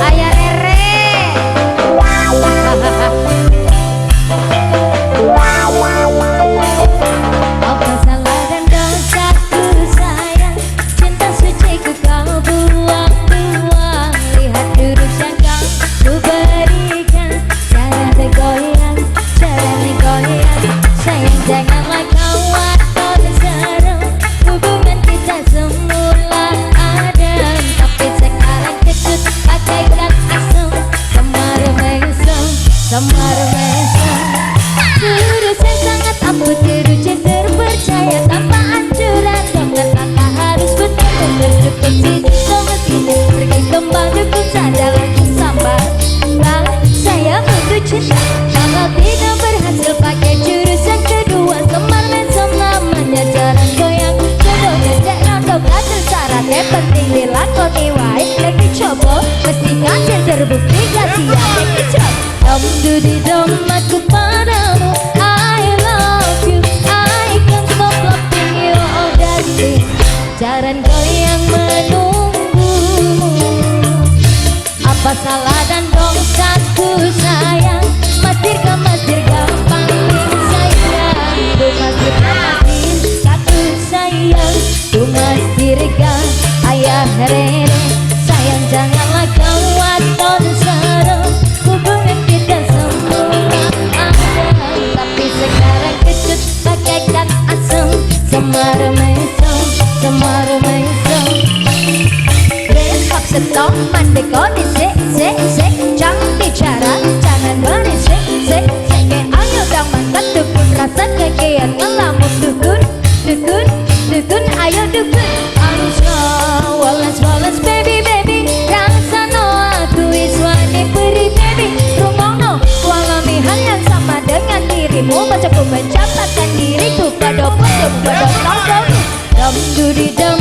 Ayah Rere. Apa salah dan dosaku sayang, cinta suciku kau buang-buang. Lihat jurus yang kau berikan, cara tergoyang, cara tergoyang. Sayang janganlah kau waton seru, hubungan kita semula adem, tapi sekarang kecut bagaikan asam. Semar-mesem, semar-mesem. Jurus yang sangat ampuh, teruji terpercaya tanpa anjuran. Dengan kata harus benar-benar cukup situ sama sini. Pergi kembang dukung saja langsung sambar. Nah, saya untuk cinta kalau tidak berhasil pakai jurus yang kedua. Semar-mesem namanya jalan goyang. Jodohnya cek rondo gak tersyarat. Yang penting dilakoni wae dan dicoba, mesti hasil terbukti gak sia-sia dicoba. Dom dudi dom aku padamu, I love you, I can't stop loving you all that day. Jalan goyang menunggu, apa salah dan dosaku sayang. Masir gampang sayang, ku masir satu sayang, ku masir ayah Rere. Sayang janganlah kau waton seru, hubungan kita semula adem, tapi sekarang kecut bagaikan asam. Semar-mesem, semar-mesem. Besok setong mandeko disik, sik, sik. Jangan bicara, jangan berisik, sik, sik. Ayo dang mantap dukun rasa kekian ngelamun dukun, dukun, dukun, ayo dukun. Walas, baby, baby. Rasa no aku iswani peri, baby. Rumono, walamihan yang sama dengan dirimu. Bacaku mencatatkan diriku pada pondok, pada nongkrong. Dam dudi dam